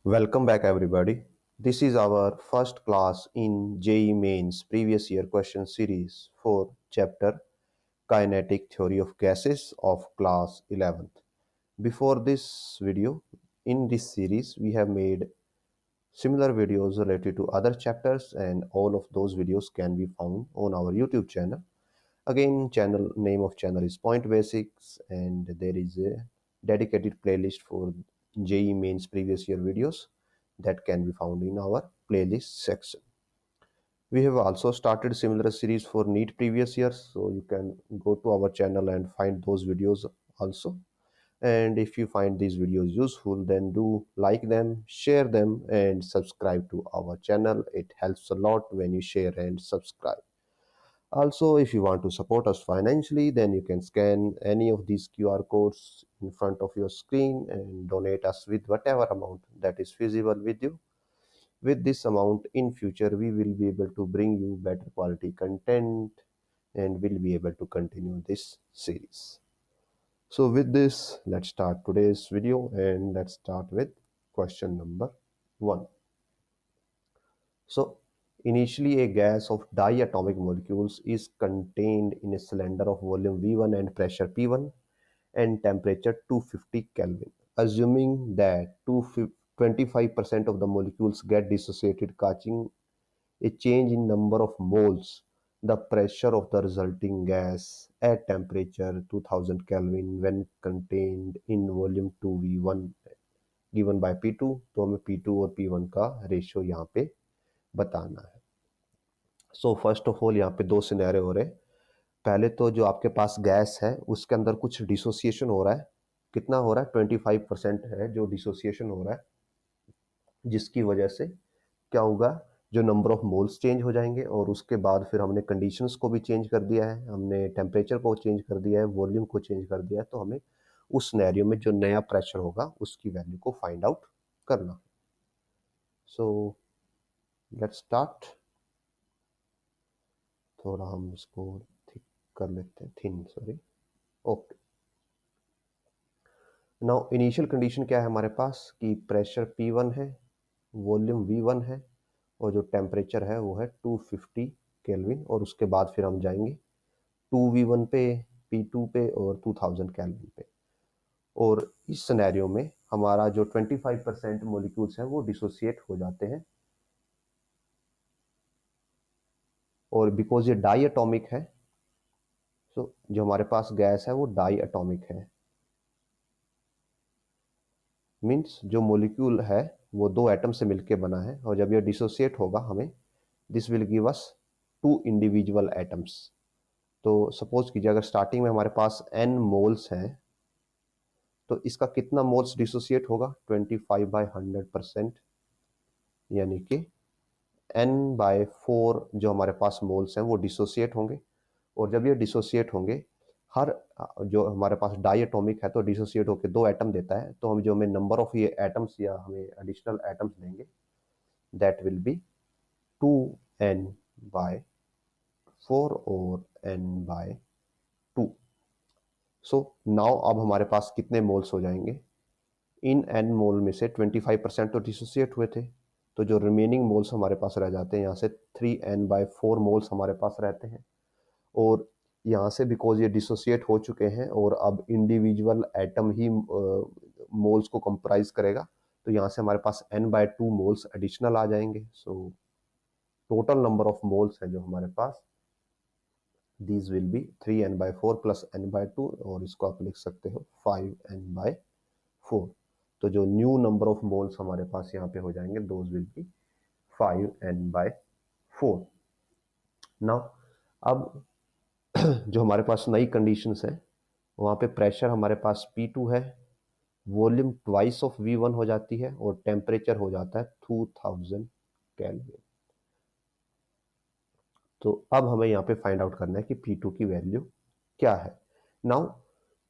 Welcome back, everybody. This is our first class in JEE Mains previous year question series for chapter Kinetic Theory of Gases of class 11th. Before this video, in this series, we have made similar videos related to other chapters, and all of those videos can be found on our YouTube channel. Again, channel name of channel is Point Basics, and there is a dedicated playlist for JEE Mains previous year videos that can be found in our playlist section. We have also started similar series for NEET previous years, so you can go to our channel and find those videos also. And if you find these videos useful, then do like them, share them, and subscribe to our channel. It helps a lot when you share and subscribe. Also, if you want to support us financially, then you can scan any of these QR codes in front of your screen and donate us with whatever amount that is feasible with you. With this amount in future, we will be able to bring you better quality content and will be able to continue this series. So with this, let's start today's video, and let's start with question number 1. So initially, a gas of diatomic molecules is contained in a cylinder of volume V1 and pressure P1 and temperature 250 Kelvin. Assuming that 25% of the molecules get dissociated, causing a change in number of moles, the pressure of the resulting gas at temperature 2000 Kelvin when contained in volume 2V1 given by P2, तो हमें P2 और P1 का ratio यहाँ पे बताना है. So first of all यहाँ पे दो सिनेरियो हो रहे हैं. पहले तो जो आपके पास गैस है उसके अंदर कुछ डिसोसिएशन हो रहा है. कितना हो रहा है? 25% है जो डिसोसिएशन हो रहा है, जिसकी वजह से क्या होगा, जो नंबर ऑफ मोल्स चेंज हो जाएंगे. और उसके बाद फिर हमने कंडीशंस को भी चेंज कर दिया है, हमने टेम्परेचर को चेंज कर दिया है, वॉल्यूम को चेंज कर दिया है. तो हमें उस सिनेरियो में जो नया प्रेशर होगा उसकी वैल्यू को फाइंड आउट करना. So let's start. थोड़ा हम इसको थिक कर लेते हैं, thin sorry. Okay. Now initial condition क्या है हमारे पास कि प्रेशर P1 है, वॉल्यूम V1 है, और जो टेम्परेचर है वो है 250 केल्विन. और उसके बाद फिर हम जाएंगे 2V1 पे, P2 पे और 2000 केल्विन पे. और इस सिनेरियो में हमारा जो 25% मोलिक्यूल्स हैं वो डिसोसिएट हो जाते हैं. और बिकॉज ये डाई एटॉमिक है, सो जो हमारे पास गैस है वो डाई एटॉमिक है. मीन्स जो मोलिक्यूल है वो दो एटम से मिलके बना है, और जब ये डिसोसिएट होगा हमें this will give us two individual atoms. तो सपोज कीजिए अगर स्टार्टिंग में हमारे पास n मोल्स हैं, तो इसका कितना मोल्स डिसोसिएट होगा? 25/100%, यानी कि n/4 जो हमारे पास मोल्स हैं वो डिसोसिएट होंगे. और जब ये डिसोसिएट होंगे, हर जो हमारे पास डाई एटॉमिक है तो डिसोसिएट होकर दो एटम देता है, तो हम जो हमें नंबर ऑफ ये एटम्स या हमें एडिशनल एटम्स देंगे दैट विल बी 2n/4 और n/2. सो नाउ अब हमारे पास कितने मोल्स हो जाएंगे? इन n मोल में से 25% तो डिसोसिएट हुए थे, तो जो रिमेनिंग मोल्स हमारे पास रह जाते हैं यहाँ से 3n/4 मोल्स हमारे पास रहते हैं. और यहाँ से बिकॉज ये डिसोसिएट हो चुके हैं और अब इंडिविजुअल एटम ही मोल्स को कंप्राइज करेगा, तो यहाँ से हमारे पास n/2 मोल्स एडिशनल आ जाएंगे. So total number of moles है जो हमारे पास these will be 3n/4 plus n/2, और इसको आप लिख सकते हो 5n/4. तो जो न्यू नंबर ऑफ मोल्स हमारे पास यहाँ पे हो जाएंगे those will be 5n/4. Now अब जो हमारे पास नई कंडीशंस है वहाँ पे प्रेशर हमारे पास P2 है, वॉल्यूम ट्वाइस ऑफ V1 हो जाती है, और टेम्परेचर हो जाता है 2000 केल्विन. तो अब हमें यहाँ पे फाइंड आउट करना है कि P2 की वैल्यू क्या है. नाउ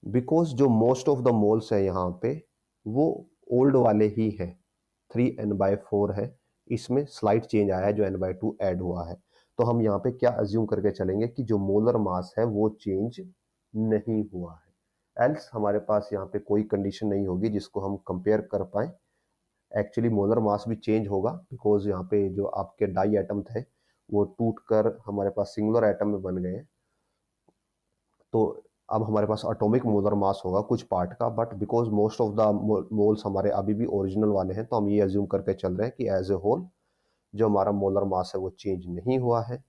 बिकॉज जो मोस्ट ऑफ द मोल्स है यहाँ पे वो ओल्ड वाले ही है, 3n/4 है, इसमें स्लाइट चेंज आया है जो n/2 ऐड हुआ है. तो हम यहाँ पे क्या अज्यूम करके चलेंगे कि जो मोलर मास है वो चेंज नहीं हुआ है, एल्स हमारे पास यहाँ पे कोई कंडीशन नहीं होगी जिसको हम कंपेयर कर पाए एक्चुअली मोलर मास भी चेंज होगा बिकॉज यहाँ पे जो आपके डाई एटम थे वो टूट कर हमारे पास सिंगुलर एटम में बन गए हैं। तो अब हमारे पास एटॉमिक मोलर मास होगा कुछ पार्ट का, but because most of the moles हमारे अभी भी ओरिजिनल वाले हैं, तो हम ये एज्यूम करके चल रहे हैं कि एज ए होल जो हमारा मोलर मास है वो चेंज नहीं हुआ है।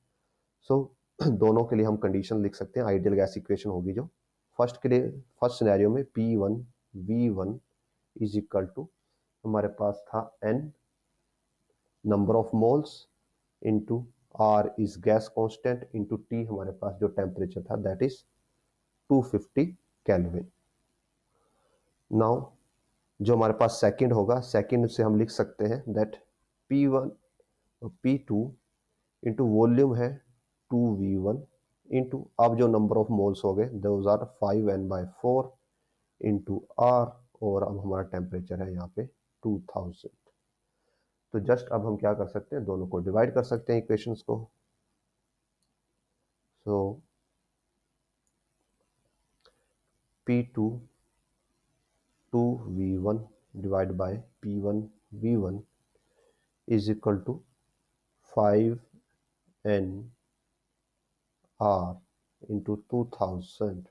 सो दोनों के लिए हम कंडीशन लिख सकते हैं। आइडियल गैस इक्वेशन होगी जो फर्स्ट के लिए, फर्स्ट सिनेरियो में P1V1 इज इक्वल टू हमारे पास था N number of moles into R is gas constant into T हमारे पास जो टेम्परेचर था दैट इज 250 केल्विन। नाउ जो हमारे पास सेकंड होगा, सेकंड से हम लिख सकते हैं that P1 P2 into volume है 2V1 इंटू अब जो नंबर ऑफ मोल्स हो गए those are 5N/4 into R, और अब हमारा टेम्परेचर है यहाँ पे 2000। तो जस्ट अब हम क्या कर सकते हैं, दोनों को डिवाइड कर सकते हैं इक्वेशंस को। So P2 2V1 divide by P1V1 is equal to 5NR into 2000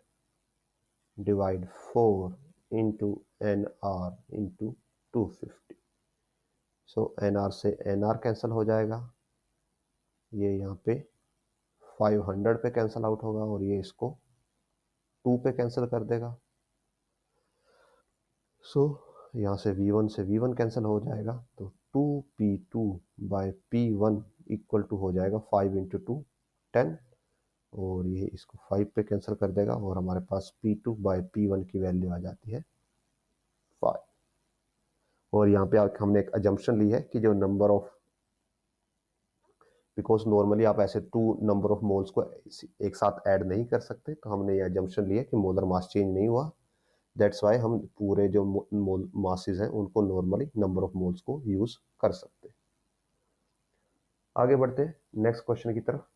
divide 4 into NR into 250। So NR से NR कैंसिल हो जाएगा, ये यहाँ पे 500 पे कैंसिल आउट होगा और ये इसको 2 पे कैंसिल कर देगा। सो यहाँ से V1 से V1 कैंसिल हो जाएगा, तो 2P2/P1 इक्वल टू हो जाएगा 5 इंटू 2 10, और ये इसको 5 पे कैंसिल कर देगा और हमारे पास P2/P1 की वैल्यू आ जाती है 5। और यहाँ पे हमने एक अजम्पशन ली है कि जो नंबर ऑफ, बिकॉज नॉर्मली आप ऐसे 2 नंबर ऑफ मोल्स को एक साथ ऐड नहीं कर सकते, तो हमने ये अजम्पशन लिया कि मोलर मास चेंज नहीं हुआ, दैट्स वाई हम पूरे जो मोल मासेस हैं उनको नॉर्मली नंबर ऑफ मोल्स को यूज कर सकते हैं। आगे बढ़ते हैं नेक्स्ट क्वेश्चन की तरफ।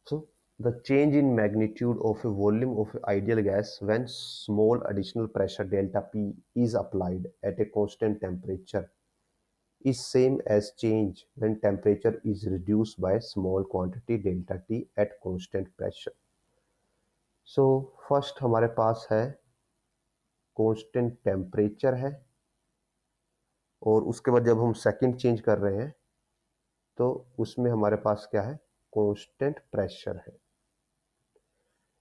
So the change in magnitude of a volume of ideal gas when small additional pressure delta P is applied at a constant temperature is same as change when temperature is reduced by small quantity delta T at constant pressure. So first हमारे पास है constant temperature है, और उसके बाद जब हम second change कर रहे हैं तो उसमें हमारे पास क्या है, constant pressure है।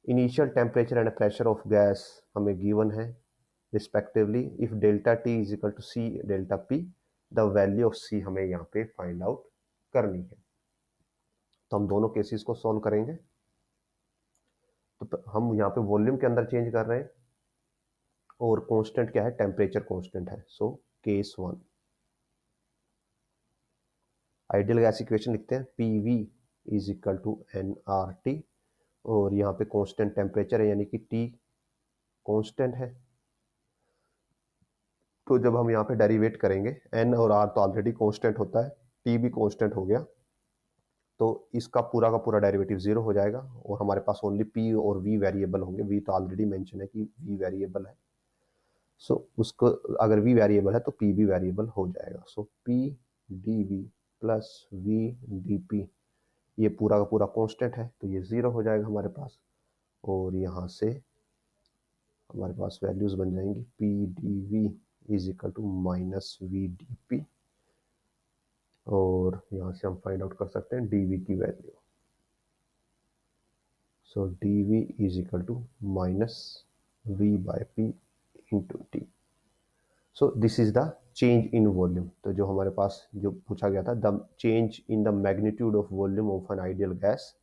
Initial temperature and pressure of gas हमें गिवन है respectively. If delta T is equal to C delta P, the value of C हमें यहाँ पे फाइंड आउट करनी है। तो हम दोनों केसेस को सॉल्व करेंगे। तो हम यहाँ पे वॉल्यूम के अंदर चेंज कर रहे हैं और कांस्टेंट क्या है, टेम्परेचर कांस्टेंट है। So case 1 ideal gas equation लिखते हैं PV is equal to NRT, और यहाँ पे कांस्टेंट टेम्परेचर है यानी कि टी कांस्टेंट है। तो जब हम यहाँ पे डेरिवेट करेंगे, एन और आर तो ऑलरेडी कांस्टेंट होता है, टी भी कांस्टेंट हो गया, तो इसका पूरा का पूरा डेरिवेटिव 0 हो जाएगा और हमारे पास ओनली पी और वी वेरिएबल होंगे। वी तो ऑलरेडी मेंशन है कि वी वेरिएबल है, सो उसको अगर वी वेरिएबल है तो पी भी वेरिएबल हो जाएगा। So P D V plus V D P ये पूरा का पूरा कांस्टेंट है, तो ये 0 हो जाएगा हमारे पास, और यहाँ से हमारे पास वैल्यूज बन जाएंगी P D V is equal to minus V D P, और यहाँ से हम फाइंड आउट कर सकते हैं डी वी की वैल्यू। So D V is equal to minus V by P into T. So this is the change in volume. तो जो हमारे पास जो पूछा गया था, the change in the magnitude of volume of an ideal gas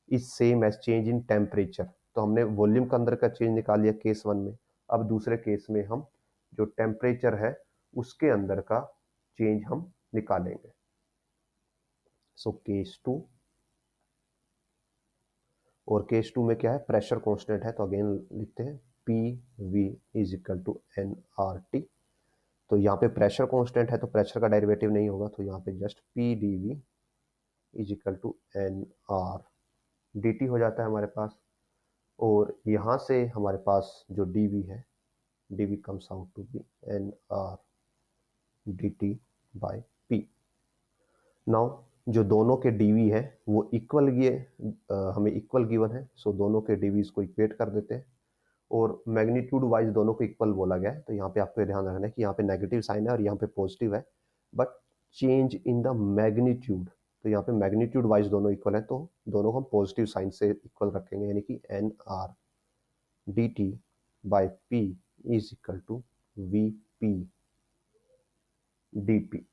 is same as change in temperature. तो हमने वॉल्यूम के अंदर का चेंज निकाल लिया केस 1 में, अब दूसरे केस में हम जो टेम्परेचर है उसके अंदर का चेंज हम निकालेंगे। सो केस 2, और केस 2 में क्या है, प्रेशर कांस्टेंट है, तो अगेन लिखते हैं P V is equal to N R T. तो यहाँ पे प्रेशर कांस्टेंट है तो प्रेशर का डेरिवेटिव नहीं होगा, तो यहाँ पे just P D V is equal to N R D T हो जाता है हमारे पास, और यहाँ से हमारे पास जो dv है, dv comes out to be nr dt by p। Now जो दोनों के dv है वो इक्वल ये हमें इक्वल गिवन है, सो दोनों के dv's को इक्वेट कर देते हैं और मैग्नीट्यूड वाइज दोनों को इक्वल बोला गया है। तो यहाँ पे आपको ध्यान रखना है कि यहाँ पे नेगेटिव साइन है और यहाँ पे पॉजिटिव है, but change in the magnitude, तो यहाँ पे मैग्नीट्यूड वाइज दोनों इक्वल है, तो दोनों को हम पॉजिटिव साइन से इक्वल रखेंगे, यानी कि N R D T by P is equal to V P D P.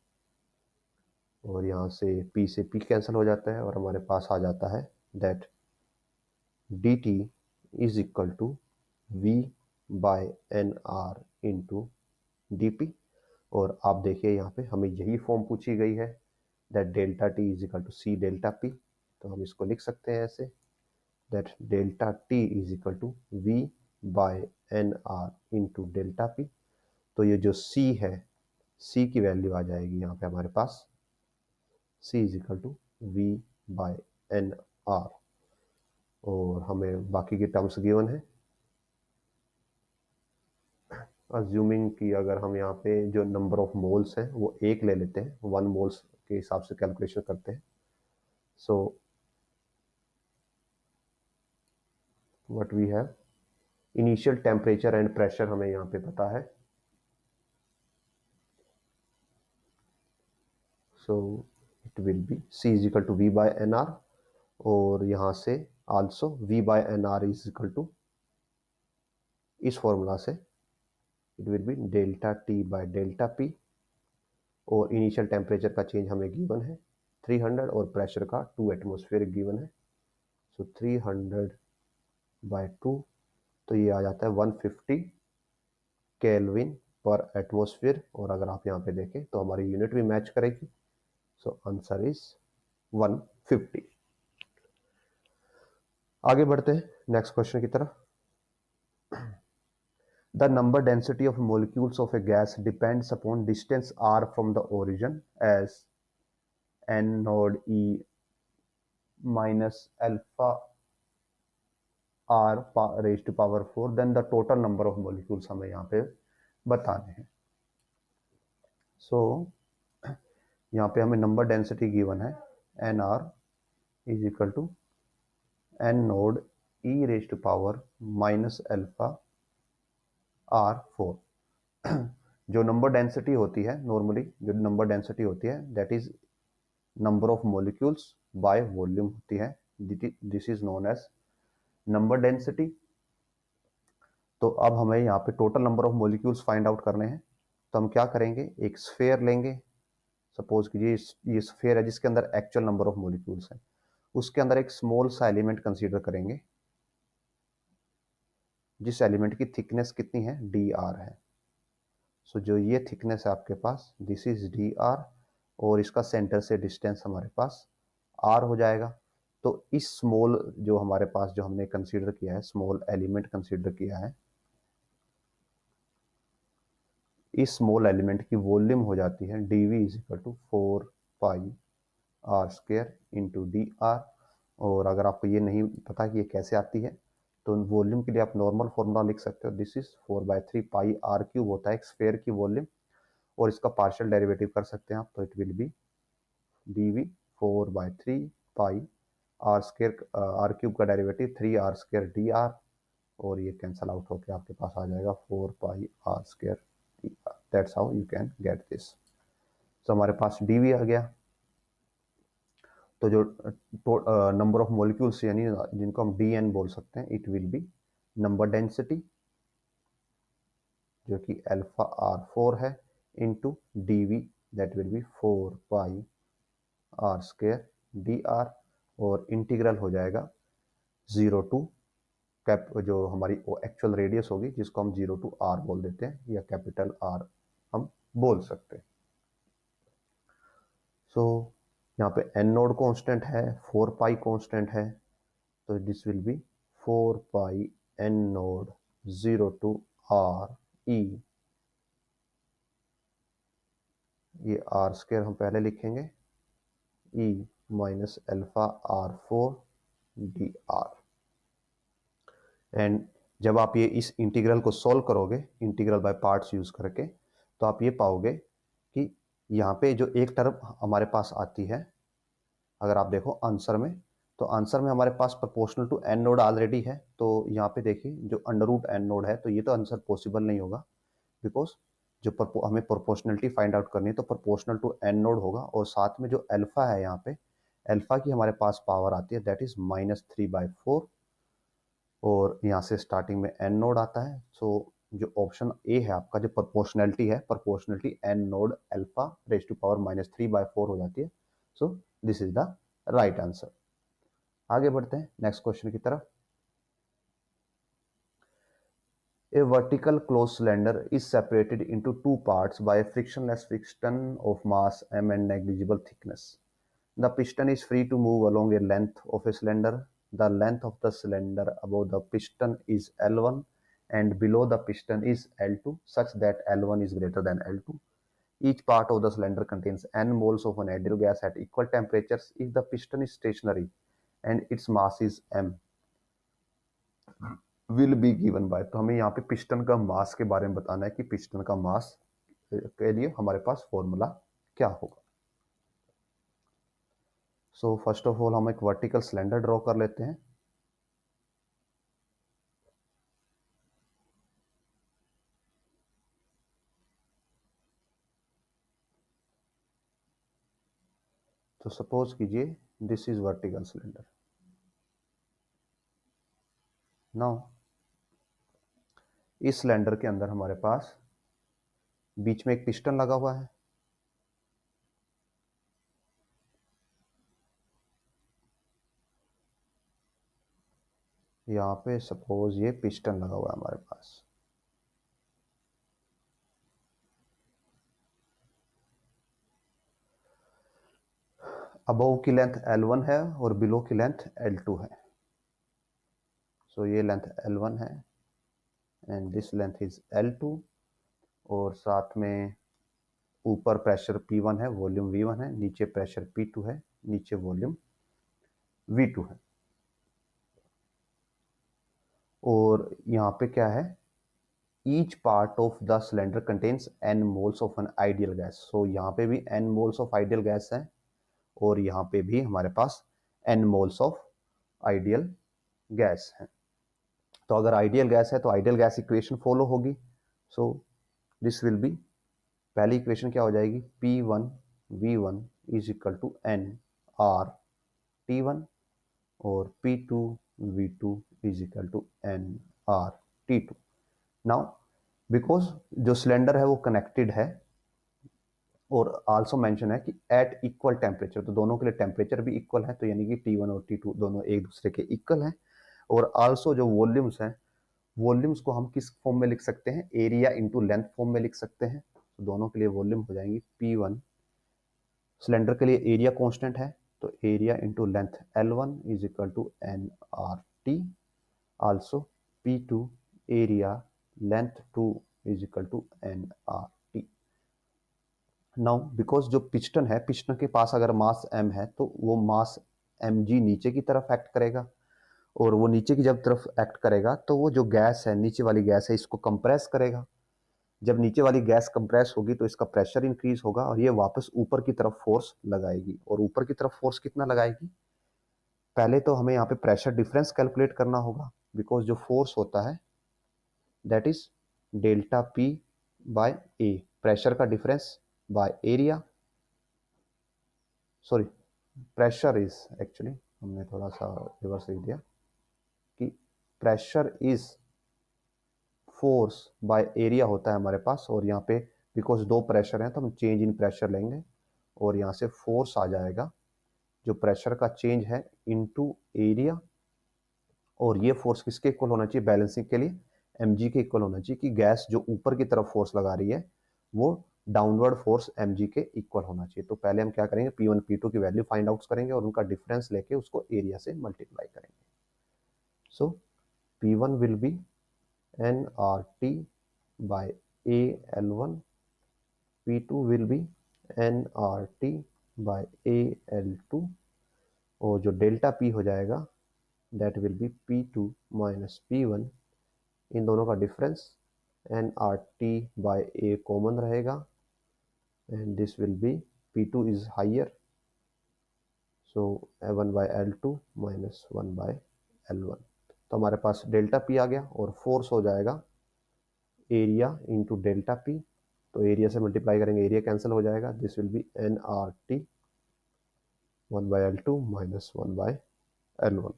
और यहाँ से p कैंसिल हो जाता है और हमारे पास आ जाता है that D T is equal to v by N R into D P. और आप देखिए यहाँ पे हमें यही फॉर्म पूछी गई है, that delta T is equal to C delta P. तो हम इसको लिख सकते हैं ऐसे, that delta T is equal to V by N R into delta P. तो ये जो सी है, सी की वैल्यू आ जाएगी यहाँ पे हमारे पास, C is equal to V by N R. और हमें बाकी के टर्म्स गिवन है। अज्यूमिंग कि अगर हम यहाँ पे जो नंबर ऑफ मोल्स हैं वो एक ले लेते हैं, 1 मोल्स के हिसाब से कैलकुलेशन करते हैं। So what we have, initial temperature and pressure हमें यहाँ पे पता है, so it will be C is equal to V by N R. और यहाँ से also V by N R is equal to, इस फॉर्मूला से it will be delta T by delta P. और इनिशियल टेम्परेचर का change हमें given है 300 और प्रेशर का 2 एटमोस्फेयर गिवन है, सो 300 बाय 2, तो ये आ जाता है 150 केल्विन पर एटमोस्फेयर। और अगर आप यहाँ पे देखें तो हमारी यूनिट भी मैच करेगी, सो आंसर इज 150। आगे बढ़ते हैं नेक्स्ट क्वेश्चन की तरफ। The number density of molecules of a gas depends upon distance r from the origin as n node e minus alpha r raised to power 4, then the total number of molecules हमें यहाँ पे बताने हैं। सो यहाँ पे हमें number density given है N R is equal to N naught e raise to power minus alpha r4। जो नंबर डेंसिटी होती है, नॉर्मली जो नंबर डेंसिटी होती है that is number of molecules by volume होती है, this is known as number density. तो अब हमें यहाँ पे total number of molecules find out करने हैं। तो हम क्या करेंगे, एक स्फेयर लेंगे, सपोज कीजिए ये स्फेयर है जिसके अंदर एक्चुअल नंबर ऑफ मॉलिक्यूल्स हैं, उसके अंदर एक स्मॉल सा एलिमेंट कंसीडर करेंगे जिस एलिमेंट की थिकनेस कितनी है, डी आर है। सो जो ये थिकनेस है आपके पास, दिस इज डी आर, और इसका सेंटर से डिस्टेंस हमारे पास आर हो जाएगा। तो इस स्मॉल जो हमारे पास जो हमने कंसीडर किया है, स्मॉल एलिमेंट कंसीडर किया है, इस स्मॉल एलिमेंट की वॉल्यूम हो जाती है dv is equal to 4 pi R square into D R. और अगर आपको ये नहीं पता कि ये कैसे आती है, तो वॉल्यूम के लिए आप नॉर्मल फॉर्मूला लिख सकते हो, this is 4/3 pi R cube होता है एक स्फेयर की वॉल्यूम, और इसका पार्शियल डेरिवेटिव कर सकते हैं आप, तो it will be dv 4/3 pi R square, R cube का derivative 3 R square D R, और ये कैंसल आउट होकर आपके पास आ जाएगा 4 pi R square D R. That's how you can get this. तो हमारे पास dv आ गया। तो जो नंबर ऑफ मॉलिक्यूल्स यानी जिनको हम dn बोल सकते हैं, it will be number density जो कि अल्फा r4 है into dv that will be 4 pi R square D R, और इंटीग्रल हो जाएगा 0 टू कैप जो हमारी एक्चुअल रेडियस होगी जिसको हम 0 टू r बोल देते हैं या कैपिटल R हम बोल सकते हैं। सो यहाँ पे n नोड कांस्टेंट है, 4 पाई कांस्टेंट है, तो this will be 4 pi n naught 0 to r e, ये r स्क्वायर हम पहले लिखेंगे, e minus alpha r4 D R. And जब आप ये इस इंटीग्रल को सॉल्व करोगे इंटीग्रल बाय पार्ट्स यूज करके, तो आप ये पाओगे कि यहाँ पे जो एक टर्म हमारे पास आती है, अगर आप देखो आंसर में, तो आंसर में हमारे पास proportional to N naught already है। तो यहाँ पे देखिए जो अंडर रूट एन नोड है, तो ये तो आंसर पॉसिबल नहीं होगा, बिकॉज जो हमें प्रोपोर्शनलिटी फाइंड आउट करनी है तो प्रोपोर्शनल टू एन नोड होगा। और साथ में जो अल्फा है, यहाँ पे अल्फा की हमारे पास पावर आती है, दैट इज -3/4। और यहाँ से स्टार्टिंग में एन नोड आता है। सो जो ऑप्शन ए है आपका, जो प्रोपोर्शनलिटी है, proportionality N naught alpha raise to power -3/4 हो जाती है। So this is the right answer. आगे बढ़ते हैं नेक्स्ट क्वेश्चन की तरफ। A vertical closed cylinder is separated into two parts by a frictionless piston of mass m and negligible thickness. The piston is free to move along a length of a cylinder. The length of the cylinder above the piston is L1 and below the piston is L2, such that L1 is greater than L2. Each part of the cylinder contains n moles of an ideal gas at equal temperatures if the piston is stationary and its mass is m. Will be given by, तो हमें यहाँ पे piston का मास के बारे में बताना है कि पिस्टन का मास के लिए हमारे पास फॉर्मूला क्या होगा। सो फर्स्ट ऑफ ऑल हम एक वर्टिकल सिलेंडर ड्रॉ कर लेते हैं। तो सपोज कीजिए this is vertical cylinder. Now इस सिलेंडर के अंदर हमारे पास बीच में एक पिस्टन लगा हुआ है। यहाँ पे सपोज ये पिस्टन लगा हुआ है हमारे पास। अबव की लेंथ L1 है और बिलो की लेंथ L2 है। सो ये लेंथ L1 है and this length is L2। और साथ में ऊपर प्रेशर P1 है, वॉल्यूम V1 है, नीचे प्रेशर P2 है, नीचे वॉल्यूम V2 है। और यहाँ पे क्या है, each part of the cylinder contains n moles of an ideal gas. So यहाँ पे भी n moles of ideal gas है और यहाँ पे भी हमारे पास n moles of ideal gas है। तो अगर आइडियल गैस है तो आइडियल गैस इक्वेशन फॉलो होगी। सो दिस विल बी, पहली इक्वेशन क्या हो जाएगी, P1 V1 is equal to N R T1 और P2 V2 is equal to N R T2। Now because जो सिलेंडर है वो कनेक्टेड है और आल्सो मेंशन है कि एट इक्वल टेम्परेचर, तो दोनों के लिए टेम्परेचर भी इक्वल है, तो यानी कि T1 और T2 दोनों एक दूसरे के इक्वल हैं। और आल्सो जो वॉल्यूम्स हैं, वॉल्यूम्स को हम किस फॉर्म में लिख सकते हैं, एरिया इंटू लेंथ फॉर्म में लिख सकते हैं। तो दोनों के लिए वॉल्यूम हो जाएंगी P1, सिलेंडर के लिए एरिया कांस्टेंट है तो area into length L1 is equal to NRT। Also P2 area length 2 is equal to NRT। Now because जो पिस्टन है, पिस्टन के पास अगर मास m है तो वो मास mg नीचे की तरफ एक्ट करेगा और वो नीचे की जब तरफ एक्ट करेगा तो वो जो गैस है, नीचे वाली गैस है, इसको कंप्रेस करेगा। जब नीचे वाली गैस कंप्रेस होगी तो इसका प्रेशर इंक्रीज होगा और ये वापस ऊपर की तरफ फोर्स लगाएगी। और ऊपर की तरफ फोर्स कितना लगाएगी, पहले तो हमें यहाँ पे प्रेशर डिफरेंस कैलकुलेट करना होगा, बिकॉज जो फोर्स होता है that is delta P by A, pressure का difference by area, sorry pressure is, actually हमने थोड़ा सा रिवर्स लिख दिया कि pressure is force by area होता है हमारे पास। और यहाँ पे बिकॉज दो प्रेशर हैं तो हम चेंज इन प्रेशर लेंगे और यहाँ से फोर्स आ जाएगा जो प्रेशर का चेंज है इनटू एरिया। और ये फोर्स किसके इक्वल होना चाहिए, बैलेंसिंग के लिए mg के इक्वल होना चाहिए कि गैस जो ऊपर की तरफ फोर्स लगा रही है वो डाउनवर्ड फोर्स mg के इक्वल होना चाहिए। तो पहले हम क्या करेंगे, P1 P2 की वैल्यू फाइंड आउट करेंगे और उनका डिफरेंस लेके उसको एरिया से मल्टीप्लाई करेंगे। सो P1 will be NRT by AL1, P2 will be NRT by AL2 और जो डेल्टा P हो जाएगा that will be P2 minus P1, इन दोनों का difference nRT by A common रहेगा and this will be P2 is higher, so 1 by L2 minus 1 by L1। तो हमारे पास डेल्टा P आ गया और फोर्स हो जाएगा एरिया इंटू डेल्टा P, तो एरिया से मल्टीप्लाई करेंगे, एरिया कैंसिल हो जाएगा, this will be nRT 1 by L2 minus 1 by L1।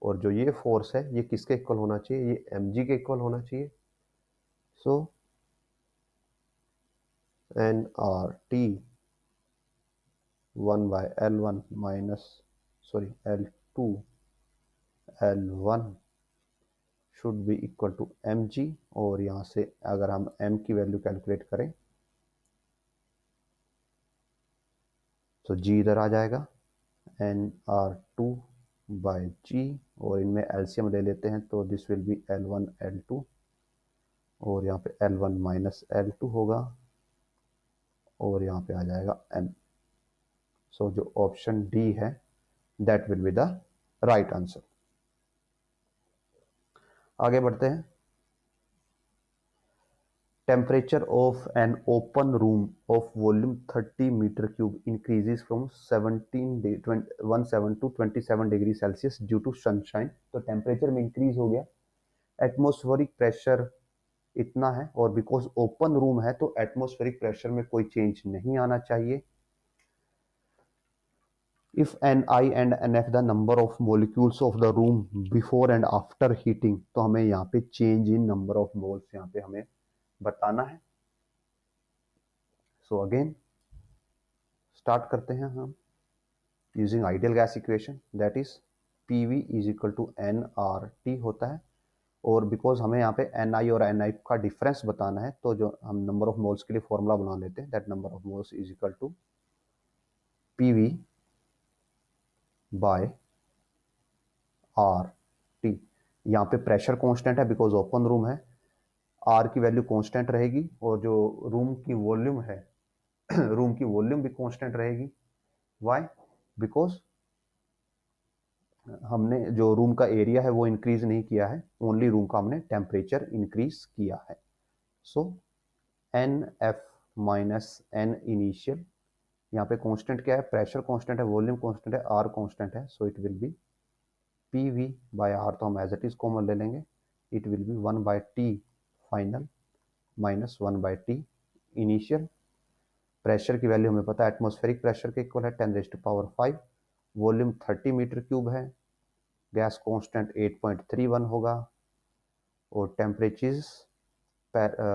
और जो ये फोर्स है ये किसके इक्वल होना चाहिए, ये mg के इक्वल होना चाहिए। So nRT 1 by L1 minus L2 L1 should be equal to mg, और यहाँ से अगर हम m की वैल्यू कैलकुलेट करें तो g इधर आ जाएगा nR2 बाय g, और इनमें एलसीएम ले लेते हैं तो this will B L1 L2, और यहाँ पे L1 माइनस L2 होगा और यहाँ पे आ जाएगा m। सो जो ऑप्शन डी है that will be the right answer. आगे बढ़ते हैं। Temperature of an open room of volume 30 metre cube increases from 17 to 27 degree Celsius due to sunshine. तो टेम्परेचर में इंक्रीज हो गया, एटमॉस्फेरिक प्रेशर इतना है, और बिकॉज ओपन रूम है तो एटमॉस्फेरिक प्रेशर में कोई चेंज नहीं आना चाहिए। If Ni and Nf the number of molecules of the room before and after heating, तो हमें यहाँ पे change in number of moles यहाँ पे हमें बताना है। So again start करते हैं हम using ideal gas equation, that is PV is equal to nRT होता है, और बिकॉज हमें यहाँ पे Ni और Ni का डिफरेंस बताना है तो जो हम नंबर ऑफ मोल्स के लिए फॉर्मूला बना लेते हैं, that number of moles is equal to PV by RT। यहाँ पे प्रेशर कांस्टेंट है बिकॉज ओपन रूम है, R की वैल्यू कांस्टेंट रहेगी, और जो रूम की वॉल्यूम है रूम की वॉल्यूम भी कांस्टेंट रहेगी। व्हाई? बिकॉज हमने जो रूम का एरिया है वो इंक्रीज नहीं किया है, ओनली रूम का हमने टेम्परेचर इंक्रीज किया है। So NF minus N initial, यहाँ पे कांस्टेंट क्या है, प्रेशर कांस्टेंट है, वॉल्यूम कांस्टेंट है, R कांस्टेंट है, so it will be PV by R, तो हम एज इट इज कॉमन ले लेंगे, it will be 1 by T final minus 1 by T initial. Pressure की वैल्यू हमें पता है एटमॉस्फेरिक प्रेशर के इक्वल है 10⁵, वॉल्यूम 30 मीटर क्यूब है, गैस कांस्टेंट 8.31 होगा, और टेम्परेचर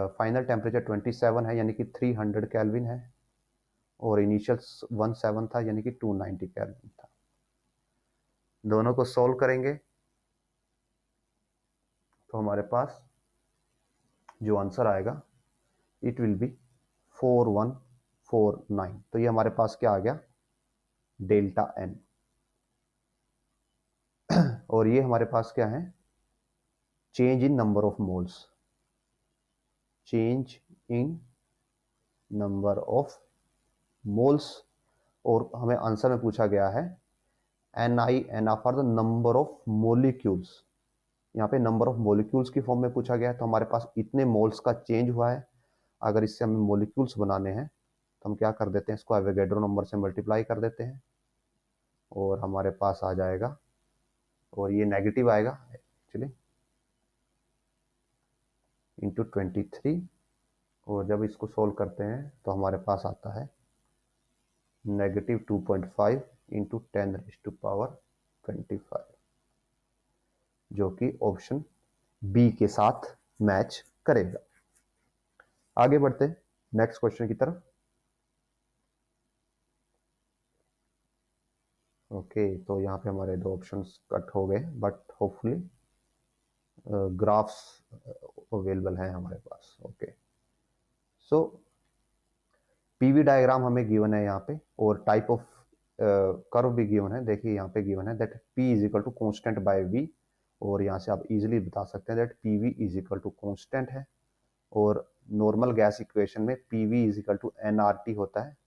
फाइनल टेम्परेचर 27 है यानी कि 300 केल्विन है, और इनिशियल 17 था यानी कि 290 केल्विन था। दोनों को सॉल्व करेंगे तो हमारे पास जो आंसर आएगा इट विल बी 4149। तो ये हमारे पास क्या आ गया, डेल्टा N, और ये हमारे पास क्या है, change in number of moles, change in number of moles, और हमें आंसर में पूछा गया है Ni NF are the number of molecules, यहाँ पे नंबर ऑफ मोलिक्यूल्स की फॉर्म में पूछा गया है, तो हमारे पास इतने मोल्स का चेंज हुआ है। अगर इससे हमें मोलिक्यूल्स बनाने हैं तो हम क्या कर देते हैं, इसको एवोगैड्रो नंबर से मल्टीप्लाई कर देते हैं, और हमारे पास आ जाएगा, और ये नेगेटिव आएगा एक्चुअली, इंटू 23, और जब इसको सोल्व करते हैं तो हमारे पास आता है नेगेटिव 2.5 इंटू 10⁻25, जो कि ऑप्शन बी के साथ मैच करेगा। आगे बढ़ते हैं नेक्स्ट क्वेश्चन की तरफ। ओके, तो यहाँ पे हमारे दो ऑप्शंस कट हो गए, बट होपफुली ग्राफ्स अवेलेबल हैं हमारे पास। ओके, सो पीवी डायग्राम हमें गिवन है यहाँ पे, और टाइप ऑफ कर्व भी गिवन है। देखिए यहाँ पे गिवन है that P is equal to constant by V, और यहाँ से आप इजीली बता सकते हैं that PV is equal to constant है, और नॉर्मल गैस इक्वेशन में PV is equal to nRT होता है,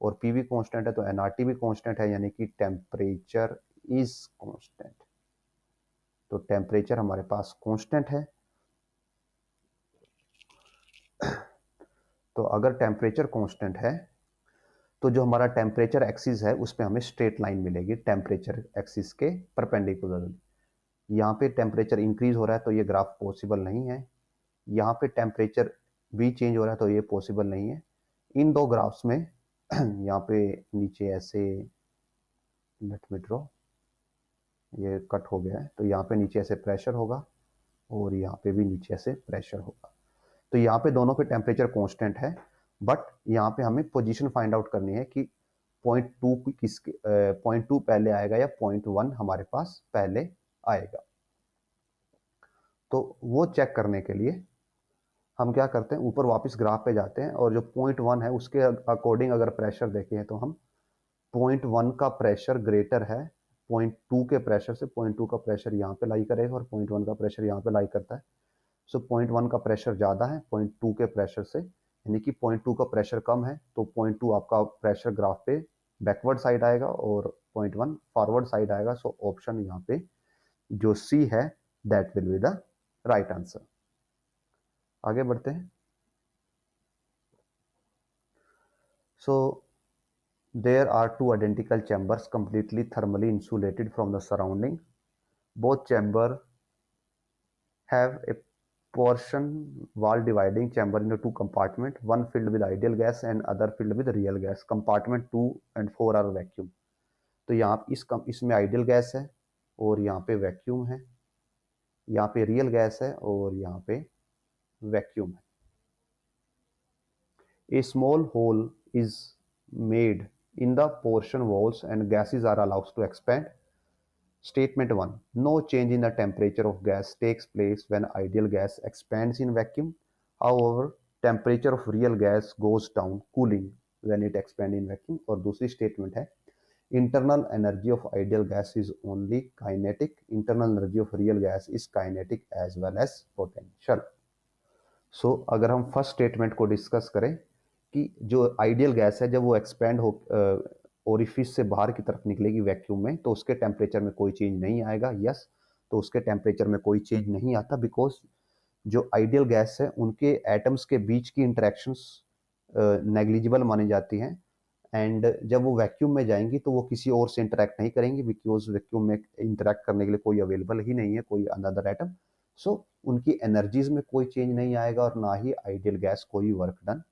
और PV कांस्टेंट है तो nRT भी कांस्टेंट है, यानी कि टेम्परेचर इज कांस्टेंट। तो टेम्परेचर हमारे पास कांस्टेंट है। तो अगर टेम्परेचर कांस्टेंट है तो जो हमारा टेम्परेचर एक्सिस है उस पर हमें स्ट्रेट लाइन मिलेगी टेम्परेचर एक्सिस के परपेंडिकुलर। यहाँ पे टेम्परेचर इंक्रीज हो रहा है तो ये ग्राफ पॉसिबल नहीं है। यहाँ पे टेम्परेचर भी चेंज हो रहा है तो ये पॉसिबल नहीं है। इन दो ग्राफ्स में यहाँ पे नीचे ऐसे, लेट मी ड्रॉ, ये कट हो गया है, तो यहाँ पे नीचे ऐसे प्रेशर होगा और यहाँ पे भी नीचे ऐसे प्रेशर होगा। तो यहाँ पे दोनों पे टेम्परेचर कांस्टेंट है, बट यहाँ पे हमें पोजीशन फाइंड आउट करनी है कि पॉइंट टू पहले आएगा या पॉइंट वन हमारे पास पहले आएगा। तो वो चेक करने के लिए हम क्या करते हैं, ऊपर वापस ग्राफ पे जाते हैं और जो पॉइंट वन है उसके अकॉर्डिंग अगर प्रेशर देखें तो हम पॉइंट वन का प्रेशर ग्रेटर है पॉइंट टू के प्रेशर से। पॉइंट टू का प्रेशर यहाँ पे लाई करेगा और पॉइंट वन का प्रेशर यहाँ पे लाई करता है। सो पॉइंट वन का प्रेशर ज़्यादा है पॉइंट टू के प्रेशर से, यानी कि पॉइंट टू का प्रेशर कम है तो पॉइंट टू आपका प्रेशर ग्राफ पे बैकवर्ड साइड आएगा और पॉइंट वन फॉरवर्ड साइड आएगा। सो ऑप्शन यहाँ पे जो सी है that will be the right answer. आगे बढ़ते हैं। सो there are two identical chambers completely thermally insulated from the surrounding. Both chambers have a portion wall dividing chamber into two compartments, one filled with ideal gas and other filled with real gas. Compartment 2 and 4 are vacuum. तो यहाँ इसमें ideal gas है और यहाँ पे vacuum है, यहाँ पे रियल गैस है और यहाँ पे वैक्यूम है। A small hole is made in the portion walls and gases are allowed to expand. Statement 1. No change in the temperature of gas takes place when ideal gas expands in vacuum. However, temperature of real gas goes down, cooling, when it expands in vacuum. और दूसरी statement है internal energy of ideal gas is only kinetic. Internal energy of real gas is kinetic as well as potential. सो अगर हम first statement को discuss करें कि जो ideal gas है जब वो एक्सपैंड हो ओरिफिस से बाहर की तरफ निकलेगी वैक्यूम में तो उसके टेम्परेचर में कोई चेंज नहीं आएगा। यस, तो उसके टेम्परेचर में कोई चेंज नहीं आता बिकॉज जो आइडियल गैस है उनके एटम्स के बीच की इंटरेक्शंस नेग्लिजिबल मानी जाती हैं एंड जब वो वैक्यूम में जाएंगी तो वो किसी और से इंटरेक्ट नहीं करेंगी बिकॉज वैक्यूम में इंटरेक्ट करने के लिए कोई अवेलेबल ही नहीं है, कोई अनदर एटम। सो उनकी एनर्जीज में कोई चेंज नहीं आएगा और ना ही आइडियल गैस कोई वर्क डन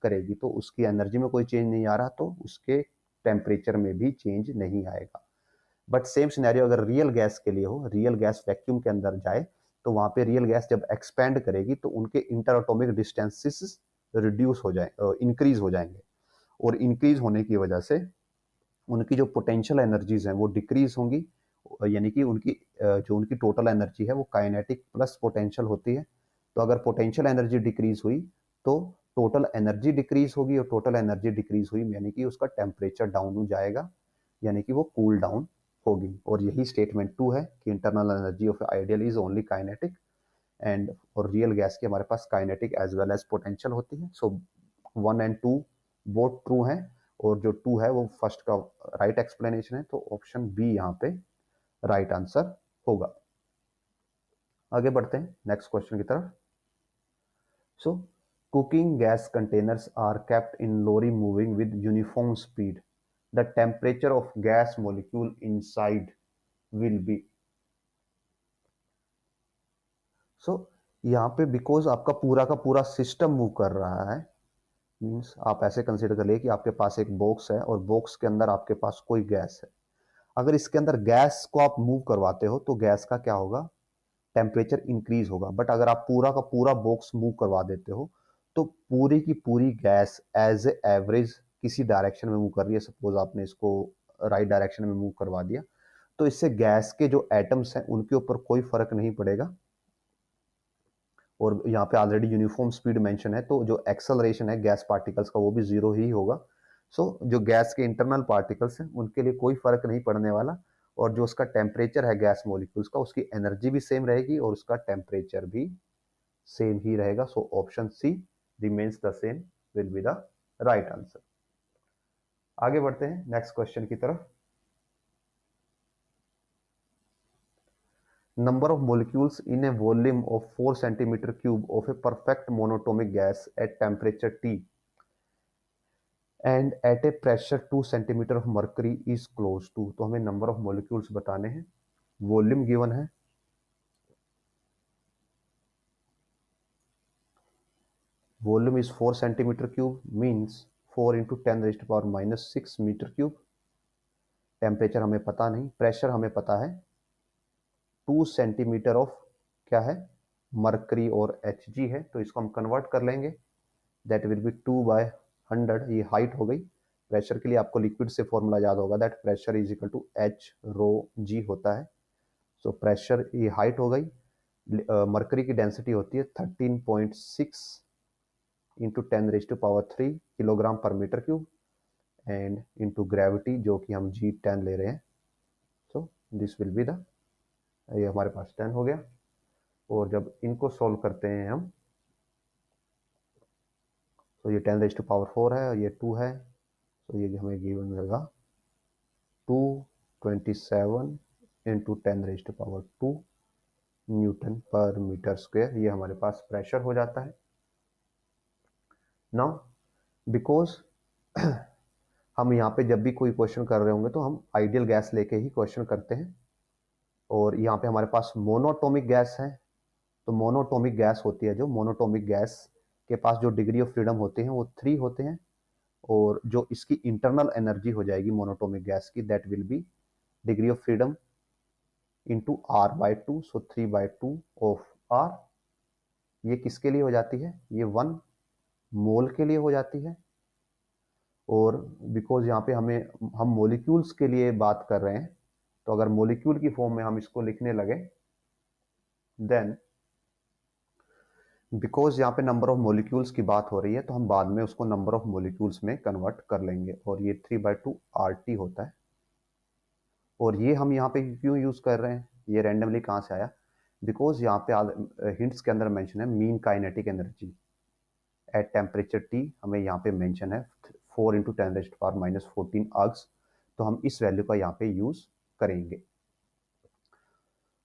करेगी। तो उसकी एनर्जी में कोई चेंज नहीं आ रहा तो उसके टेम्परेचर में भी चेंज नहीं आएगा। बट सेम सिनेरियो अगर रियल गैस के लिए हो, रियल गैस वैक्यूम के अंदर जाए तो वहां पे रियल गैस जब एक्सपैंड करेगी तो उनके इंटर एटॉमिक डिस्टेंसेस रिड्यूस हो जाए, इंक्रीज हो जाएंगे और इंक्रीज होने की वजह से उनकी जो पोटेंशियल एनर्जीज हैं वो डिक्रीज होंगी, यानी कि उनकी जो उनकी टोटल एनर्जी है वो काइनेटिक प्लस पोटेंशियल होती है। तो अगर पोटेंशियल एनर्जी डिक्रीज हुई तो टोटल एनर्जी डिक्रीज होगी और टोटल एनर्जी डिक्रीज हुई यानी कि उसका टेम्परेचर डाउन हो जाएगा, यानी कि वो कूल डाउन होगी। और यही स्टेटमेंट 2 है कि internal energy of ideal is only kinetic and और रियल गैस की हमारे पास kinetic as well as potential होती है। सो 1 एंड 2 बोथ ट्रू हैं और जो 2 है वो फर्स्ट का राइट एक्सप्लेनेशन है। तो ऑप्शन बी यहाँ पे राइट आंसर होगा। आगे बढ़ते हैं नेक्स्ट क्वेश्चन की तरफ। So cooking gas containers are kept in lorry moving with uniform speed, the temperature of gas molecule inside will be. So यहाँ पे बिकॉज आपका पूरा का पूरा सिस्टम मूव कर रहा है, मीन्स आप ऐसे कंसिडर कर लिए कि आपके पास एक बॉक्स है और बॉक्स के अंदर आपके पास कोई गैस है। अगर इसके अंदर गैस को आप मूव करवाते हो तो गैस का क्या होगा, टेम्परेचर इंक्रीज होगा। बट अगर आप पूरा का पूरा बॉक्स मूव करवा देते हो तो पूरी की पूरी गैस एज ए एवरेज किसी डायरेक्शन में मूव कर रही है। सपोज आपने इसको राइट डायरेक्शन में मूव करवा दिया तो इससे गैस के जो एटम्स हैं उनके ऊपर कोई फर्क नहीं पड़ेगा और यहाँ पे ऑलरेडी यूनिफॉर्म स्पीड मेंशन है तो जो एक्सेलरेशन है गैस पार्टिकल्स का वो भी जीरो ही होगा। सो जो गैस के इंटरनल पार्टिकल्स हैं उनके लिए कोई फर्क नहीं पड़ने वाला और जो उसका टेम्परेचर है गैस मॉलिक्यूल्स का उसकी एनर्जी भी सेम रहेगी और उसका टेम्परेचर भी सेम ही रहेगा। So option C remains the same will be the right answer. आगे बढ़ते हैं नेक्स्ट क्वेश्चन की तरफ। number of molecules in a volume of 4 centimeter cube of a perfect monatomic gas at temperature T and at a pressure 2 centimeter of mercury is close to। तो हमें number of molecules बताने हैं, volume given है, volume is 4 centimetre cube means 4 into 10⁻⁻6 metre cube. Temperature हमें पता नहीं, pressure हमें पता है 2 सेंटीमीटर ऑफ क्या है, मरकरी और Hg है, तो इसको हम कन्वर्ट कर लेंगे, दैट विल बी 2/100। ये हाइट हो गई। प्रेशर के लिए आपको लिक्विड से फॉर्मूला याद होगा, that pressure is equal to H rho G होता है। सो प्रेशर ये हाइट हो गई। मरकरी की डेंसिटी होती है 13.6 into 10⁻³ kilogram per metre cube and into gravity जो कि हम G10 ले रहे हैं। So this will be the, ये हमारे पास 10 हो गया। और जब इनको सॉल्व करते हैं हम, तो ये 10⁻⁴ है और ये 2 है, तो ये हमें गिवन मिलेगा 227 इंटू 10⁻² न्यूटन पर मीटर स्क्वायर। ये हमारे पास प्रेशर हो जाता है। नाउ बिकॉज हम यहाँ पे जब भी कोई क्वेश्चन कर रहे होंगे तो हम आइडियल गैस लेके ही क्वेश्चन करते हैं, और यहाँ पे हमारे पास मोनोटोमिक गैस है। तो मोनोटोमिक गैस होती है, जो मोनोटोमिक गैस के पास जो डिग्री ऑफ फ्रीडम होते हैं वो 3 होते हैं, और जो इसकी इंटरनल एनर्जी हो जाएगी मोनोटोमिक गैस की, that will B degree of freedom into R/2। So 3/2 of R। ये किसके लिए हो जाती है, ये 1 मोल के लिए हो जाती है। और बिकॉज यहाँ पे हम मोलिक्यूल्स के लिए बात कर रहे हैं, तो अगर मोलिक्यूल की फॉर्म में हम इसको लिखने लगे, देन बिकॉज यहाँ पे नंबर ऑफ मोलिक्यूल्स की बात हो रही है, तो हम बाद में उसको नंबर ऑफ मोलिक्यूल्स में कन्वर्ट कर लेंगे, और ये 3/2 RT होता है। और ये हम यहाँ पे क्यों यूज कर रहे हैं, ये रैंडमली कहाँ से आया, बिकॉज यहाँ पे हिंट्स के अंदर मेंशन है mean kinetic energy at temperature T, हमें यहाँ पे मेंशन है 4 इंटू 10⁻⁻14 अर्ग्स, तो हम इस वैल्यू का यहाँ पे यूज करेंगे।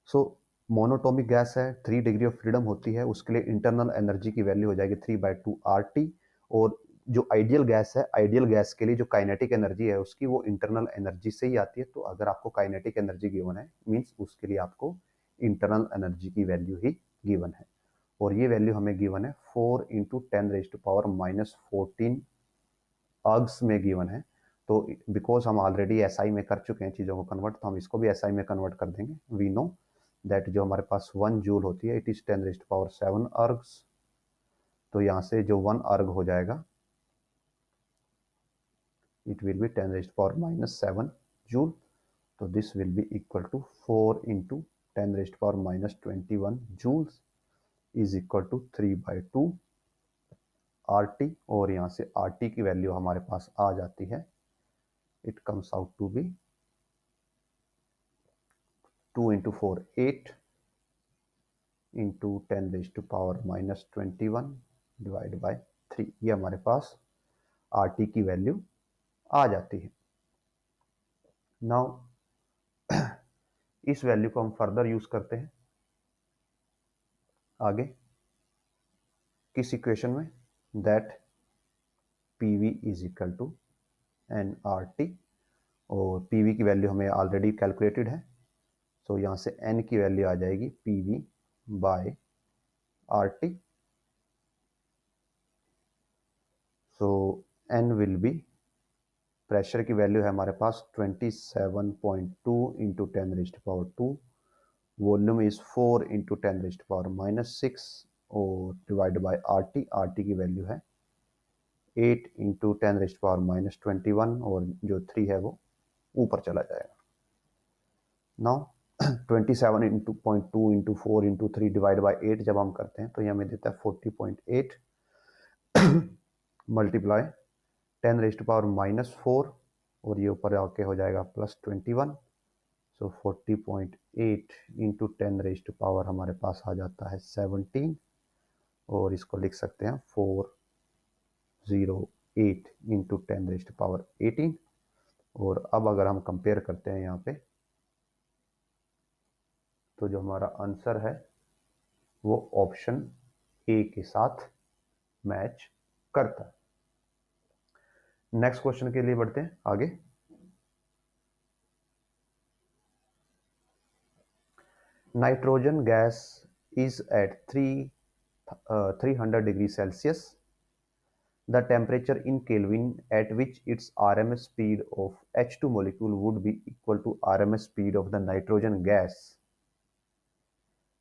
सो मोनोटोमिक गैस है, 3 डिग्री ऑफ फ्रीडम होती है, उसके लिए इंटरनल एनर्जी की वैल्यू हो जाएगी 3/2 RT। और जो आइडियल गैस है, आइडियल गैस के लिए जो काइनेटिक एनर्जी है उसकी, वो इंटरनल एनर्जी से ही आती है। तो अगर आपको काइनेटिक एनर्जी गिवन है, मीन्स उसके लिए आपको इंटरनल एनर्जी की वैल्यू ही गिवन है, और ये वैल्यू हमें गिवन है 4 इंटू 10⁻⁻14 अर्ग्स में गिवन है। तो बिकॉज हम ऑलरेडी SI में कर चुके हैं चीज़ों को कन्वर्ट, तो हम इसको भी SI में कन्वर्ट कर देंगे। वी नो दैट जो हमारे पास 1 जूल होती है, इट इज 10⁻7 अर्ग्स। तो यहाँ से जो 1 अर्ग हो जाएगा, it will be 10⁻⁻7 joule। तो this will be equal to 4 into 10⁻⁻21 joules is equal to 3/2 RT। और यहाँ से RT की वैल्यू हमारे पास आ जाती है, it comes out to be 2 into 4 8 into 10⁻⁻21 divide by 3। ये हमारे पास RT की वैल्यू आ जाती है। नाउ इस वैल्यू को हम फर्दर यूज करते हैं आगे किस इक्वेशन में, that PV is equal to nRT। और PV की वैल्यू हमें ऑलरेडी कैलकुलेटेड है, सो यहाँ से N की वैल्यू आ जाएगी PV by RT। So N will be, pressure की वैल्यू है हमारे पास 27.2 इंटू 10⁻², वॉल्यूम इज 4 इंटू 10⁻⁻6 और डिवाइड बाय RT की वैल्यू है 8 इंटू 10⁻⁻21, और जो 3 है वो ऊपर चला जाएगा। Now 27 into 0.2 into 4 into 3 divide by 8 जब हम करते हैं तो ये हमें देता है 40.8 मल्टीप्लाई 10⁻⁻4, और ये ऊपर आके हो जाएगा +21। सो 40.8 इंटू 10⁻⁻ हमारे पास आ जाता है 17, और इसको लिख सकते हैं 408 इंटू 10⁻18। और अब अगर हम कंपेयर करते हैं यहाँ पे, तो जो हमारा आंसर है वो ऑप्शन ए के साथ मैच करता है। नेक्स्ट क्वेश्चन के लिए बढ़ते हैं आगे। Nitrogen gas is at 300 degree Celsius. The temperature in Kelvin at which its RMS speed of H2 molecule would be equal to RMS speed of the nitrogen gas।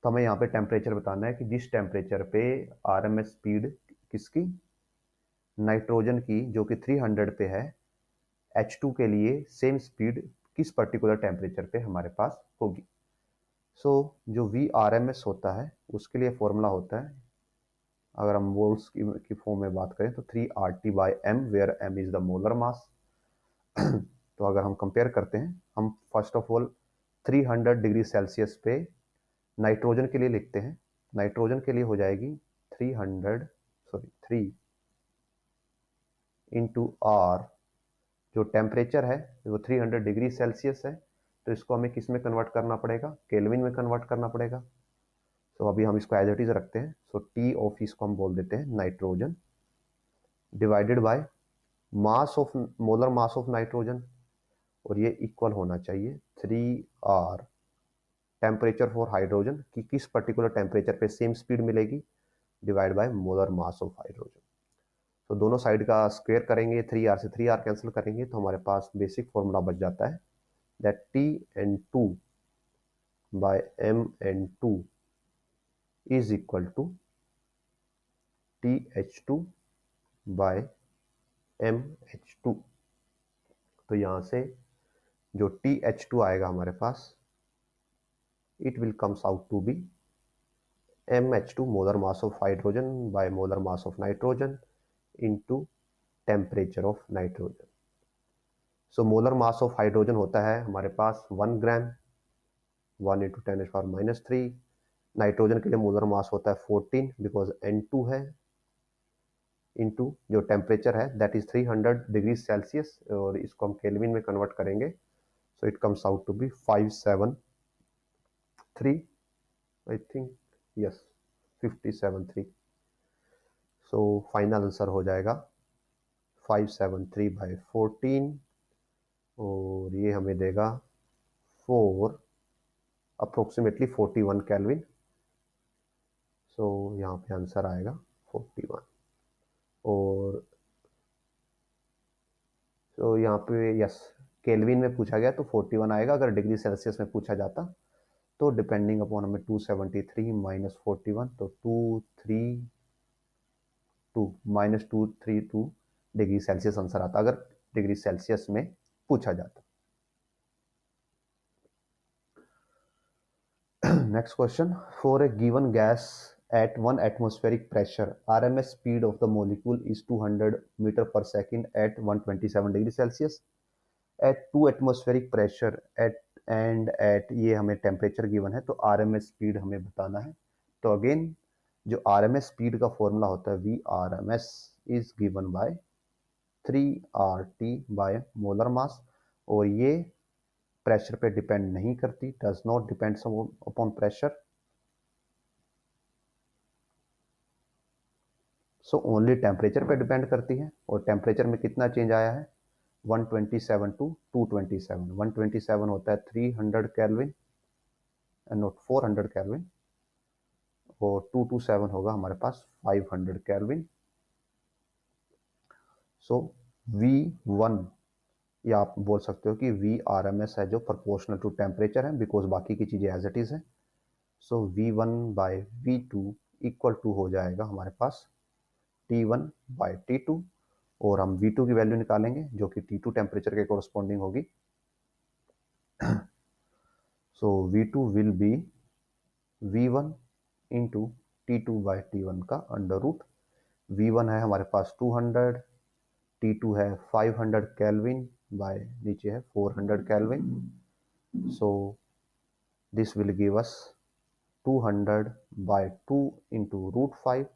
तो हमें यहाँ पे टेम्परेचर बताना है कि जिस टेम्परेचर पे RMS स्पीड किसकी, नाइट्रोजन की, जो कि 300 पे है, H2 के लिए सेम स्पीड किस पर्टिकुलर टेम्परेचर पे हमारे पास होगी। सो जो VRMS होता है उसके लिए फॉर्मूला होता है, अगर हम मोल्स की फॉर्म में बात करें तो 3RT/m, where m is the molar mass. तो अगर हम कंपेयर करते हैं, हम first of all 300 degree Celsius पे नाइट्रोजन के लिए लिखते हैं। नाइट्रोजन के लिए हो जाएगी 3 इंटू R। जो टेम्परेचर है वो 300 डिग्री सेल्सियस है, तो इसको हमें किस में कन्वर्ट करना पड़ेगा, केल्विन में कन्वर्ट करना पड़ेगा। तो अभी हम इसको एज इट इज रखते हैं। सो T ऑफ इसको हम बोल देते हैं nitrogen, divided by mass of, molar mass of nitrogen, और ये इक्वल होना चाहिए 3R टेम्परेचर फॉर हाइड्रोजन, कि किस पर्टिकुलर टेम्परेचर पे सेम स्पीड मिलेगी, divide by molar mass of hydrogen. तो दोनों साइड का स्क्वायर करेंगे, 3R से 3R कैंसिल करेंगे, तो हमारे पास बेसिक फॉर्मूला बच जाता है, that TN2/MN2 is equal to TH2/MH2। तो यहाँ से जो TH2 आएगा हमारे पास, it will comes out to be MH2, molar mass of hydrogen by molar mass of nitrogen into temperature of nitrogen। So molar mass of hydrogen होता है हमारे पास 1 ग्राम, 1 × 10⁻³ nitrogen के लिए मोलर मास होता है 14, बिकॉज N2 है, इंटू जो temperature है दैट इज 300 डिग्री सेल्सियस, और इसको हम केल्विन में कन्वर्ट करेंगे, so it comes out to be 573, I think, yes 573। So final answer हो जाएगा 573/14, और ये हमें देगा 4 अप्रोक्सीमेटली 41 केल्विन। सो यहाँ पे आंसर आएगा 41, और तो यहाँ पे यस केल्विन में पूछा गया तो 41 आएगा। अगर डिग्री सेल्सियस में पूछा जाता तो डिपेंडिंग अपॉन हमें 273 माइनस 41, तो 232 डिग्री सेल्सियस आंसर आता अगर डिग्री सेल्सियस में पूछा जाता। Next question, for a given gas at 1 atmospheric pressure, RMS speed of the molecule is 200 meter per second at 127 degree Celsius। At 2 atmospheric pressure at ये हमें temperature given है, तो RMS speed हमें बताना है। तो अगेन जो RMS स्पीड का फॉर्मूला होता है VRMS is given by 3RT molar mass, और ये प्रेशर पे डिपेंड नहीं करती, does not depends upon pressure, so only temperature पे डिपेंड करती है। और टेम्परेचर में कितना चेंज आया है, 127 टू 227। 127 होता है 300 केल्विन एंड नॉट 400 केल्विन, और 227 होगा हमारे पास 500 केल्विन। सो V1, या आप बोल सकते हो कि VRMS है जो प्रोपोर्शनल टू टेम्परेचर है, बिकॉज बाकी की चीजें एज इट इज है। सो V1/V2 इक्वल टू हो जाएगा हमारे पास T1/T2, और हम V2 की वैल्यू निकालेंगे जो कि T2 टेम्परेचर के कोरस्पॉन्डिंग होगी। सो V2 will be V1 into T2/T1 का अंडर रूट। V1 है हमारे पास 200, T2 है 500 केल्विन बाय नीचे है 400 kelvin. So this will give us 200/2 into √5,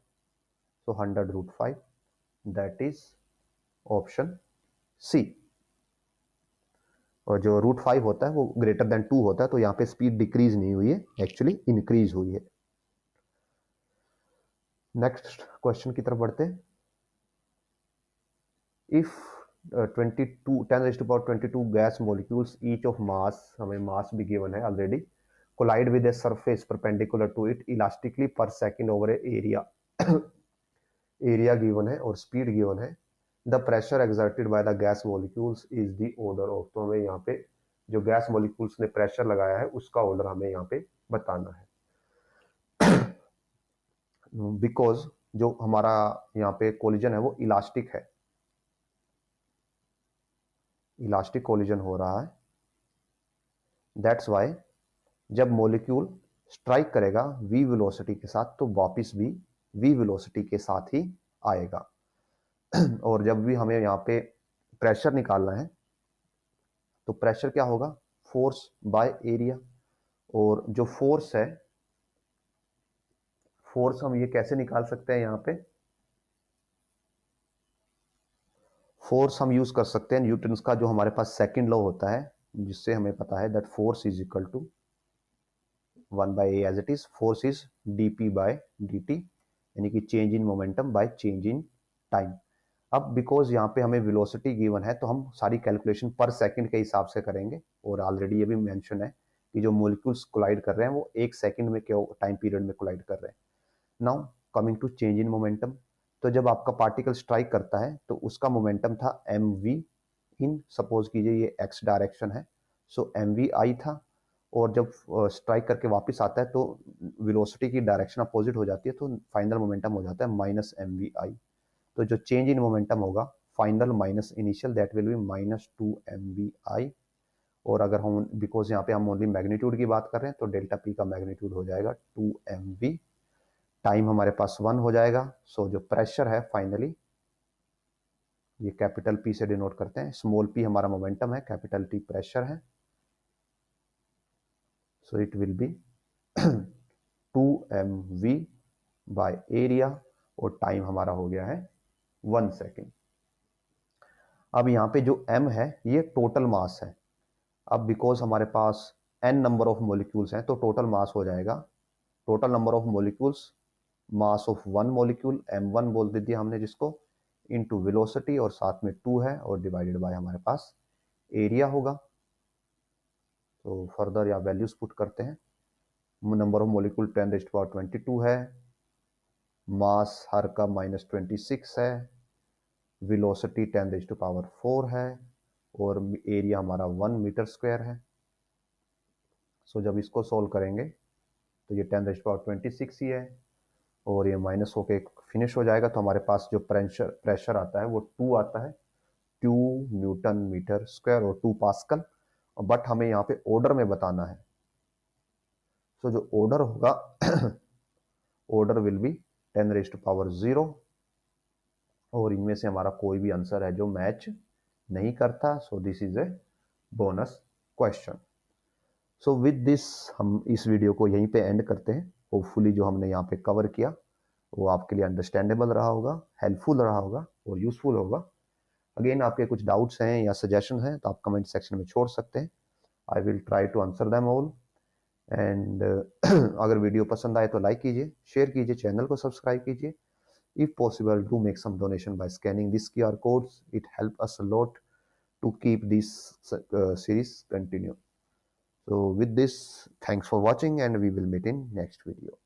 so 100√5, that is option C। और जो √5 होता है वो ग्रेटर देन 2 होता है, तो यहाँ पे स्पीड डिक्रीज नहीं हुई है, एक्चुअली इंक्रीज हुई है। नेक्स्ट क्वेश्चन की तरफ बढ़ते हैं। If 10⁻22 gas molecules each of mass, हमें मास भी गिवन है already, collide with a surface perpendicular to it elastically per second over a area, area given है और स्पीड गिवन है, the pressure exerted by the gas molecules is the order of, तो हमें यहाँ पे जो गैस मॉलिक्यूल्स ने pressure लगाया है उसका ऑर्डर हमें यहाँ पे बताना है। बिकॉज जो हमारा यहाँ पे कोलिजन है वो इलास्टिक है, इलास्टिक कोलिजन हो रहा है, दैट्स वाई जब मॉलिक्यूल स्ट्राइक करेगा v वेलोसिटी के साथ तो वापस भी v वेलोसिटी के साथ ही आएगा। और जब भी हमें यहाँ पे प्रेशर निकालना है तो प्रेशर क्या होगा, फोर्स बाय एरिया, और जो फोर्स है, फोर्स हम ये कैसे निकाल सकते हैं, यहाँ पे फोर्स हम यूज कर सकते हैं न्यूटन का जो हमारे पास सेकंड लॉ होता है, जिससे हमें पता है that force is equal to 1/a as it is, force is dp/dt, यानी कि change in momentum by change in time. अब बिकॉज यहाँ पे हमें वेलोसिटी गिवन है तो हम सारी कैलकुलेशन पर सेकंड के हिसाब से करेंगे, और ऑलरेडी ये भी मेंशन है कि जो मॉलिक्यूल्स कोलाइड कर रहे हैं वो 1 सेकंड में क्या टाइम पीरियड में कोलाइड कर रहे हैं। Now coming to change in momentum, तो जब आपका पार्टिकल स्ट्राइक करता है तो उसका मोमेंटम था mv इन, सपोज कीजिए ये x डायरेक्शन है, सो mv आई था, और जब स्ट्राइक करके वापस आता है तो वेलोसिटी की डायरेक्शन अपोजिट हो जाती है, तो फाइनल मोमेंटम हो जाता है -mvi। तो जो चेंज इन मोमेंटम होगा final minus initial, that will B -2mvi। और अगर हम, बिकॉज यहाँ पे हम ओनली मैग्नीट्यूड की बात कर रहे हैं, तो डेल्टा पी का मैग्नीट्यूड हो जाएगा 2mv, टाइम हमारे पास 1 हो जाएगा। सो जो प्रेशर है फाइनली, ये कैपिटल पी से डिनोट करते हैं, स्मॉल पी हमारा मोमेंटम है, कैपिटल टी प्रेशर है, so it will B 2mv by area, और टाइम हमारा हो गया है 1 सेकेंड। अब यहाँ पे जो m है ये टोटल मास है। अब बिकॉज हमारे पास n नंबर ऑफ मॉलिक्यूल्स हैं तो टोटल मास हो जाएगा, total number of molecules, mass of one molecule m1 बोल दीजिए हमने जिसको, इनटू वेलोसिटी, और साथ में 2 है, और डिवाइडेड बाय हमारे पास एरिया होगा। तो फर्दर या वैल्यूज पुट करते हैं, नंबर ऑफ मॉलिक्यूल 10⁻22 है, मास हर का -26 है, वेलोसिटी 10⁻4 है, और एरिया हमारा 1 मीटर स्क्वायर है। सो जब इसको सोल्व करेंगे तो ये 10⁻26 ही है, और ये माइनस होके फिनिश हो जाएगा, तो हमारे पास जो प्रेशर आता है वो 2 आता है, 2 न्यूटन मीटर स्क्वायर, और 2 पास्कल। बट हमें यहाँ पे ऑर्डर में बताना है, सो जो ऑर्डर होगा ऑर्डर विल बी 10⁻0, और इनमें से हमारा कोई भी आंसर है जो मैच नहीं करता, सो this is a bonus question. So with this हम इस वीडियो को यहीं पे एंड करते हैं। होपफुली जो हमने यहाँ पे कवर किया वो आपके लिए अंडरस्टैंडेबल रहा होगा, हेल्पफुल रहा होगा और यूजफुल होगा। अगेन आपके कुछ डाउट्स हैं या सजेशन हैं तो आप कमेंट सेक्शन में छोड़ सकते हैं, I will try to answer them all. And अगर वीडियो पसंद आए तो लाइक कीजिए, शेयर कीजिए, चैनल को सब्सक्राइब कीजिए। If possible do make some donation by scanning this QR codes, it help us a lot to keep this series continue. So with this, thanks for watching and we will meet in next video.